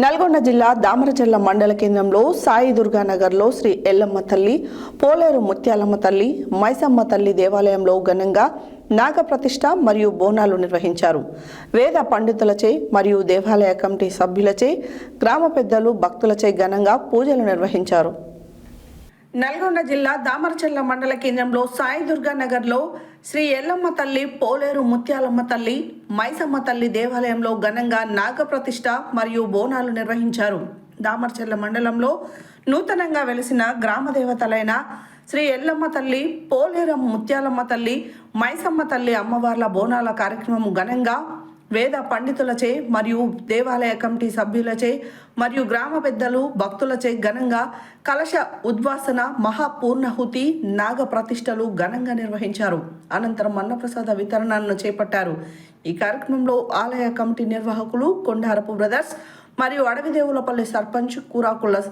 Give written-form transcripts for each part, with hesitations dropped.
నల్గొండ జిల్లా దామరచర్ల మండల కేంద్రంలో సాయి దుర్గానగర్లో శ్రీ ఎల్లమ్మ తల్లి, పోలేరు ముత్యాలమ్మ తల్లి, మైసమ్మ తల్లి దేవాలయంలో ఘనంగా నాగప్రతిష్ఠ మరియు బోనాలు నిర్వహించారు. వేద పండితులచే మరియు దేవాలయ కమిటీ సభ్యులచే, గ్రామ పెద్దలు, భక్తులచే ఘనంగా పూజలు నిర్వహించారు. నల్గొండ జిల్లా దామరచర్ల మండల కేంద్రంలో సాయి దుర్గానగర్లో శ్రీ ఎల్లమ్మ తల్లి, పోలేరు ముత్యాలమ్మ తల్లి, మైసమ్మ తల్లి దేవాలయంలో ఘనంగా నాగప్రతిష్ఠ మరియు బోనాలు నిర్వహించారు. దామరచర్ల మండలంలో నూతనంగా వెలిసిన గ్రామ దేవతలైన శ్రీ ఎల్లమ్మ తల్లి, పోలేరు ముత్యాలమ్మ తల్లి, మైసమ్మ తల్లి అమ్మవార్ల బోనాల కార్యక్రమం ఘనంగా వేద పండితులచే మరియు దేవాలయ కమిటీ సభ్యులచే మరియు గ్రామ పెద్దలు, భక్తులచే ఘనంగా కలశ ఉద్వాసన, మహాపూర్ణహుతి, నాగ ప్రతిష్టలు ఘనంగా నిర్వహించారు. అనంతరం అన్నప్రసాద వితరణను చేపట్టారు. ఈ కార్యక్రమంలో ఆలయ కమిటీ నిర్వాహకులు కొండారపు బ్రదర్స్ మరియు అడవిదేవులపల్లి సర్పంచ్ కూరాకుల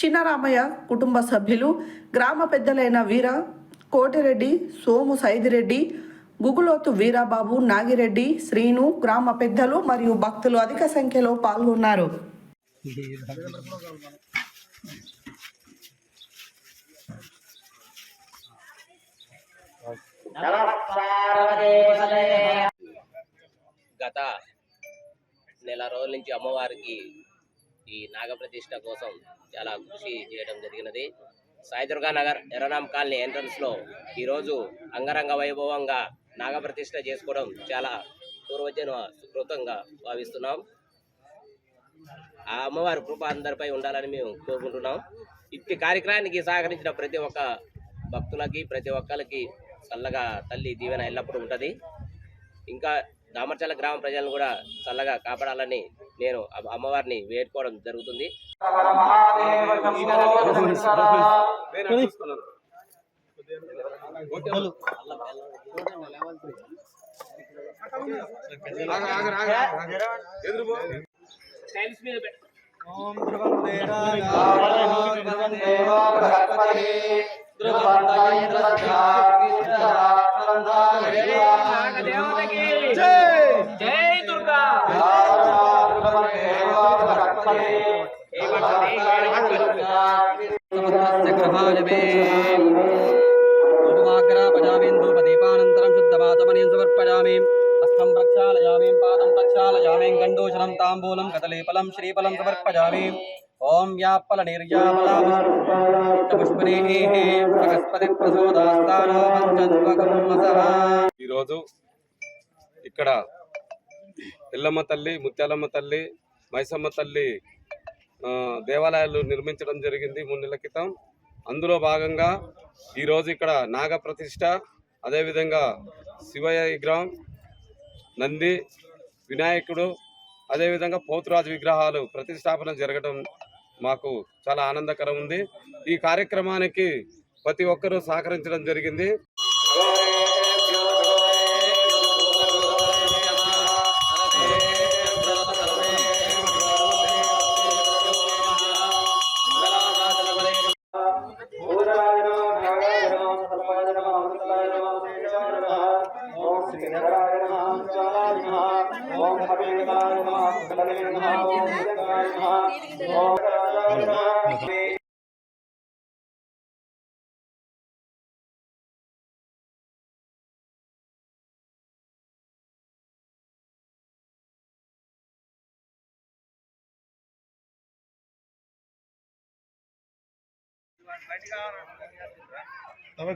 చిన్నరామయ్య కుటుంబ సభ్యులు, గ్రామ పెద్దలైన వీర కోటిరెడ్డి, సోము సైదిరెడ్డి, గుగులోతు వీరాబాబు, నాగిరెడ్డి, శ్రీను, గ్రామ పెద్దలు మరియు భక్తులు అధిక సంఖ్యలో పాల్గొన్నారు. గత నెల రోజుల నుంచి అమ్మవారికి ఈ నాగప్రతిష్ఠ కోసం చాలా కృషి చేయడం జరిగినది. సాయి దుర్గానగర్ ఎర్రనామ్ కాలనీ ఎంట్రన్స్లో ఈరోజు అంగరంగ వైభవంగా నాగప్రతిష్ఠ చేసుకోవడం చాలా పూర్వజన్మ సుకృతంగా భావిస్తున్నాం. ఆ అమ్మవారి కృప అందరిపై ఉండాలని మేము కోరుకుంటున్నాం. ఇట్టి కార్యక్రమానికి సహకరించిన ప్రతి ఒక్క భక్తులకి, ప్రతి ఒక్కరికి చల్లగా తల్లి దీవెన ఎల్లప్పుడూ ఉంటుంది. ఇంకా దామరచర్ల గ్రామ ప్రజలను కూడా చల్లగా కాపాడాలని నేను అమ్మవారిని వేడుకోవడం జరుగుతుంది. జై దుర్గా. ఉపమాగ్రాపజామేందూపదీపానంతరం శుద్ధమాతమనీం సమర్పయామి. హస్తం ప్రక్షాళయామి, పాదం ప్రక్షాళయామి, గండోషణం తాంబూలం కదలీఫలం శ్రీఫలం సమర్పయామి. ఓం వ్యాప్పల ఈరోజు ఇక్కడ ఎల్లమ్మ తల్లి, ముత్యాలమ్మ తల్లి, మైసమ్మ తల్లి దేవాలయాలు నిర్మించడం జరిగింది 3 నెలల క్రితం. అందులో భాగంగా ఈరోజు ఇక్కడ నాగ ప్రతిష్ఠ, అదేవిధంగా శివయ్య విగ్రహం, నంది, వినాయకుడు, అదేవిధంగా పోతురాజు విగ్రహాలు ప్రతిష్టాపన జరగడం మాకు చాలా ఆనందకరం ఉంది. ఈ కార్యక్రమానికి ప్రతి ఒక్కరూ సహకరించడం జరిగింది.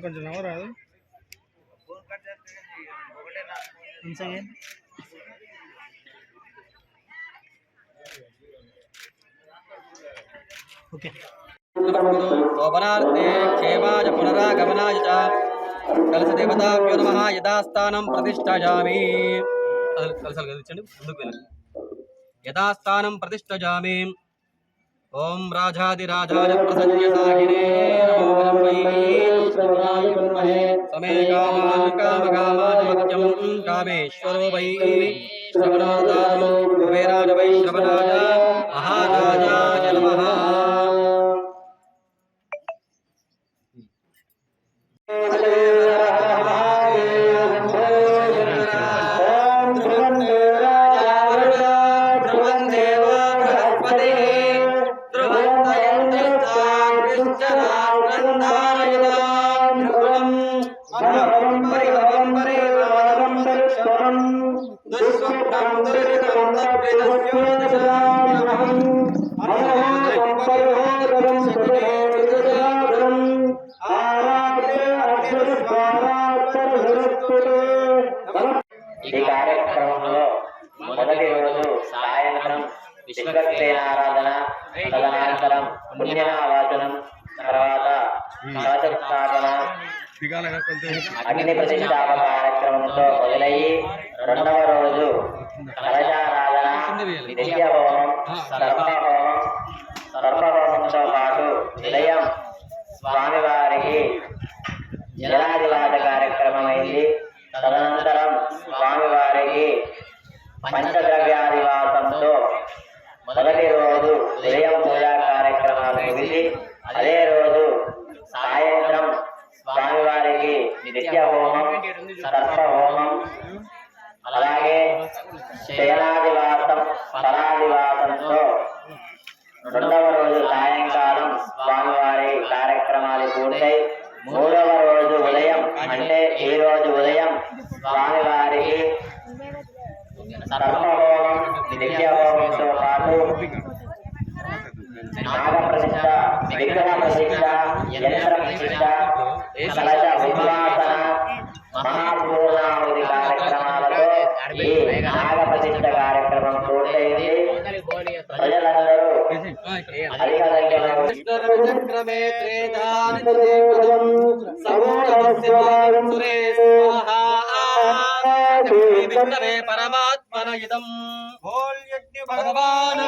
కొంచెం నవ్వరాదు. శోభనార్థే క్షేమాయ పునరాగమనాయ చ కలశదేవతాభ్యో నమః. యథాస్థానం ప్రతిష్ఠాయామి. కలశాలు కదిలించండి, ముందుకు వెళ్ళండి. యథాస్థానం ప్రతిష్ఠాయామి. ఓం రాజాదిరాజాయ ప్రసన్య సాగిరే నమో why సమే come on కామకామాన్ Matyam కామేశ్వరో why శ్రవణాదానో కుబేరాయ why శ్రవణాయ మహారాజాయ నమః. ధ్రువం దేవ బృహస్పతి ఈ కార్యక్రమంలో మొదటి రోజు సాయంత్రం విశ్వక్సేన ఆరాధన, తదనంతరం పుణ్యవాచనం, తర్వాత కలశస్థాపన, అగ్ని ప్రతిష్టాపన కార్యక్రమంతో మొదలయ్యి రెండవ రోజు కలశారాధన, నిత్య హోమం, సర్పహోమంతో పాటు ఉదయం స్వామివారికి జలాదివాస కార్యక్రమం అయింది. తదనంతరం స్వామివారికి పంచద్రవ్యాదివాసంతో మొదటి రోజు ఉదయం పూజా కార్యక్రమాలు ముగిసి అదే రోజు సాయంత్రం స్వామివారికి నిత్య హోమం, సర్పహోమం, అలాగే శయనాదివాసం, ఫలాదివాసంతో రెండవ రోజు సాయంకాలం స్వామివారి కార్యక్రమాలు పూర్తయి మూడవ రోజు ఉదయం అంటే ఈ రోజు ఉదయం స్వామివారికి సర్పహోమం, నిత్య హోమంతో పాటు నాగప్రతిష్ఠ, విగ్రహ ప్రతిష్ఠ, యంత్ర ప్రతిష్ఠ, కలశ ఉద్వాసన, మహాపూర్ణాహుతి కార్యక్రమాలతో ఈ నాగప్రతిష్ఠ కార్యక్రమం పూర్తయింది. ప్రజలందరూ అధిక సంఖ్యలో పరమాత్మన ఇదం భగవాన్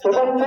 సుబంధ